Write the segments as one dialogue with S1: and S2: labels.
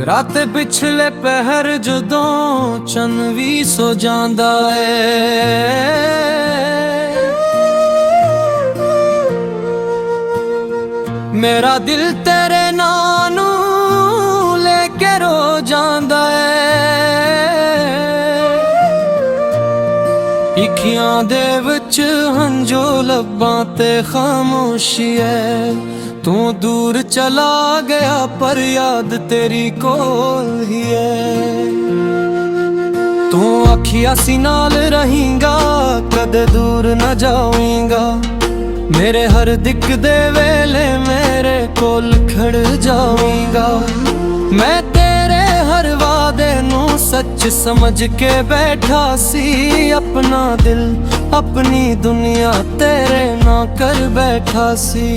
S1: रात पिछले पहर जदों चन भी सो जांदा है, मेरा दिल तेरे नां नू लेके रो जांदा है। इखियां दे विच हंजो लब्बां ते खामोशी है। तू दूर चला गया पर याद तेरी कोल ही है। तू अखियां सी नाल रहींगा, कदे दूर न जावेंगा। मेरे हर दिक दे वेले मेरे कोल खड़ जावेंगा। मैं तेरे हर वादे नू सच समझ के बैठा सी। अपना दिल अपनी दुनिया तेरे ना कर बैठा सी।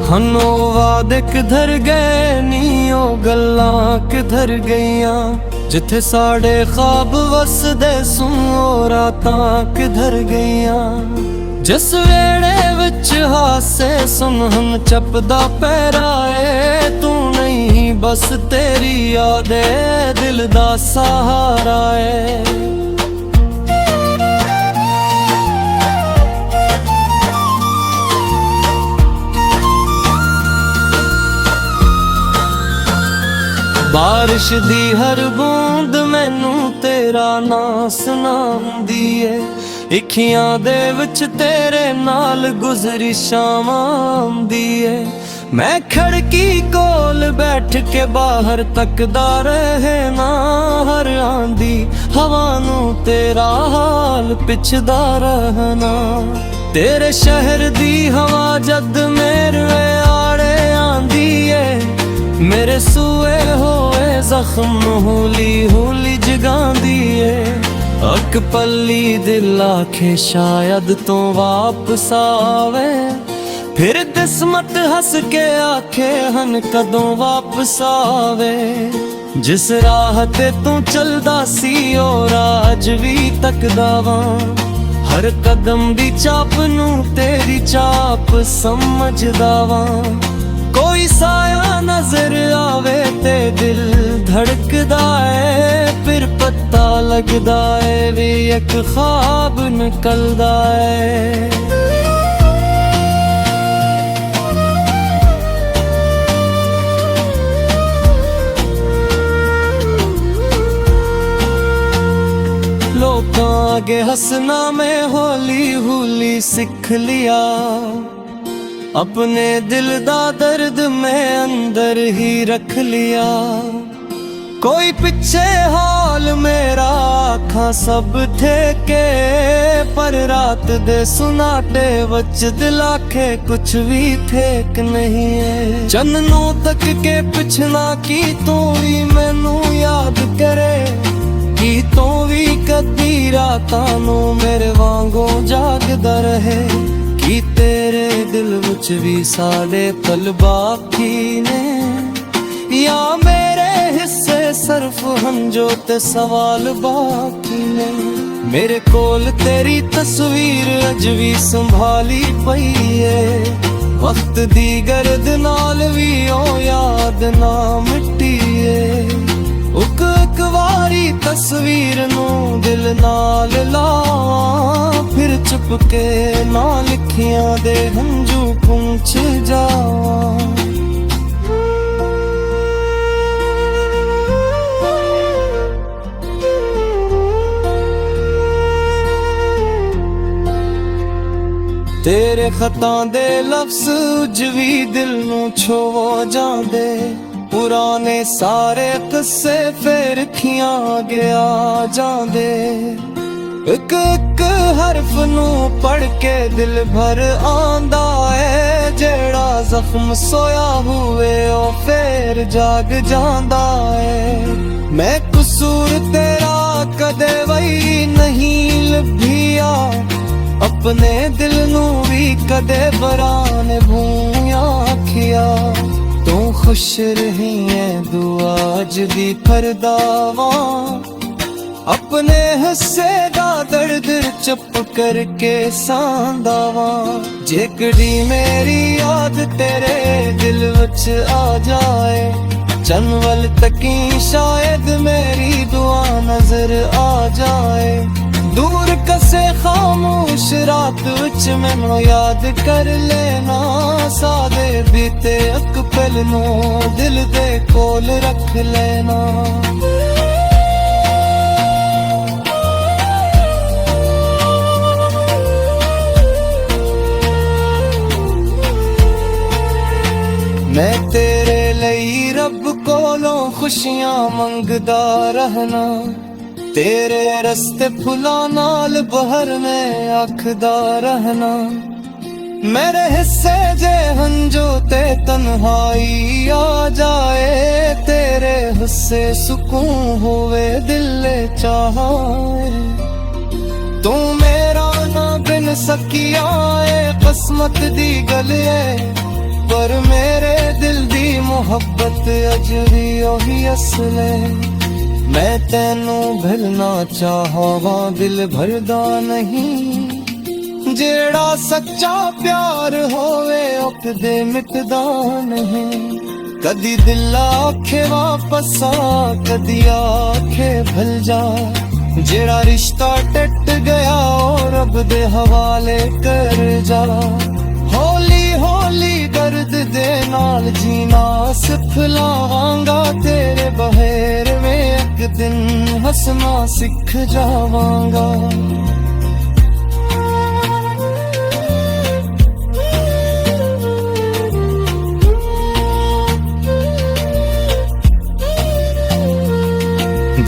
S1: हनो वादे किधर गए नी, ओ गल्लां किधर गईयां। जिथे साढ़े ख्वाब वसदे सुन ओ रातां किधर गईयां। जिस वेड़े विच हासे सुनहन चपदा पैराए। तू नहीं बस तेरी यादे दिल दा सहारा है। बारिश दी हर बूंद मैनू तेरा नां सुनांदी है। इखियां दे विच तेरे नाल गुजरी शामां आंदी है। मैं खड़की कोल बैठ के बाहर तकदा रहना। हर आंदी हवा नू तेरा हाल पिछदा रहना। तेरे शहर दी हवा जद मेरे आड़े आंदी है। मेरे सूए होए जख्म हौली हौली जगांदी है। अक पल्ली दिल आखे शायद तो वापस आवे। फिर किस्मत हंस के आखे हन कदों वापस आवे। जिस राह ते तू चलदा सी ओ राज भी तकदा वां। हर कदम दी चाप नू तेरी चाप समझदा वां। कोई साया नजर आवे ते दिल धड़कदा है। फिर पता लगदा है वे एक ख्वाब निकलदा है। लोकां आगे हंसना मैं हौली हौली सीख लिया। अपने दिल दा दर्द मैं अंदर ही रख लिया। कोई पीछे हाल मेरा आखा सब थे के। पर रात दे सुनाटे वच दिल आखे कुछ भी ठेक नहीं है। चन्नों तक के पिछना की तू भी मैनू याद करे। की तू भी कदी रातां नू मेरे वांगू जागदा रहे। कि तेरे दिल विच भी साडे पल बाकी ने। या मेरे हिस्से सिर्फ हंजो ते सवाल बाकी ने। मेरे कोल तेरी तस्वीर अज भी संभाली पई है। वक्त दी गर्द नाल भी ओ याद ना मिटी है। उक वारी तस्वीर नू दिल नाल लावां। फिर चुप के ना लिखियां दे हंजू पुंछ जावां। तेरे खतां दे लफ्ज उज भी दिल नू छो जांदे। पुराने सारे किस्से फिर खियां गया जांदे। एक एक हरफ नू पढ़ के दिल भर आंदा है। जेड़ा जख्म सोया हुए ओ फिर जाग जांदा है। मैं कसूर तेरा कदे वही नहीं लभिया। अपने दिल नू भी कदे बराने भूया आखिया। तू खुश रही है दुआ अज भी करदा वां। अपने हिस्से दा दर्द चुप करके सांदावा जेकड़ी मेरी याद तेरे दिल विच आ जाए चनवल तकी शायद मेरी दुआ नजर आ जाए दूर कसे खामोश रात विच मैनू याद कर लेना सादे बीते अक पल नू दिल दे कोल रख लेना मैं तेरे लई रब कोलों खुशियां मंगदा रहना तेरे रस्ते फुलां नाल बहर में आखदा रहना मेरे हिस्से जे हंजो ते तन्हाई आ जाए तेरे हिस्से सुकून होवे दिल चाहे तू मेरा ना बिन सकिया ए किस्मत दी गल है पर मेरे दिल दी मुहब्बत अज भी ओही असल है मैं तेनू भुलना चाहवा दिल भरदा नहीं जेड़ा सच्चा प्यार होवे ओ कदे मिटदा नहीं कदी दिल आखे वापस आ कदी आखे भल जा जेड़ा रिश्ता टट गया और रब दे हवाले कर जा होली होली दर्द दे नाल जीना सिखलावांगा तेरे बहेर में एक दिन हंसना सिख जावांगा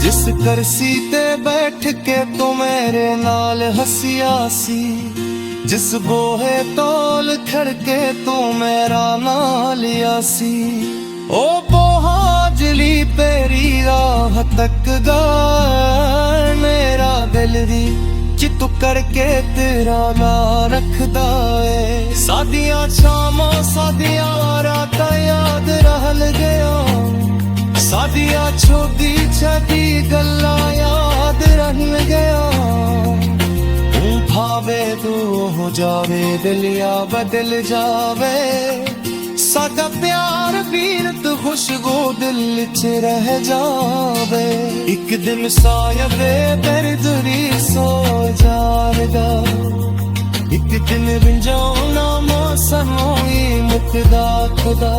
S1: जिस करसी ते बैठ के तू मेरे नाल हंसिया सी जिस बोहे तोल खड़के तू मेरा नाल आसी ओ बोहाजली तेरी राह तक गा मेरा दिल दी चित करके तेरा ना रखदा है सादियां शामां सादियां रातां याद रहल गया सादियां छोदी छदी गल्लां याद रहल गया भावे तू हो जावे दिलिया बदल जावे सादा प्यार पीरत खुशबू दिल च रह जावे एक दिन सायद दर्दरी सो जावेगा एक दिन बिंजाना मौसम मुकदा खुदा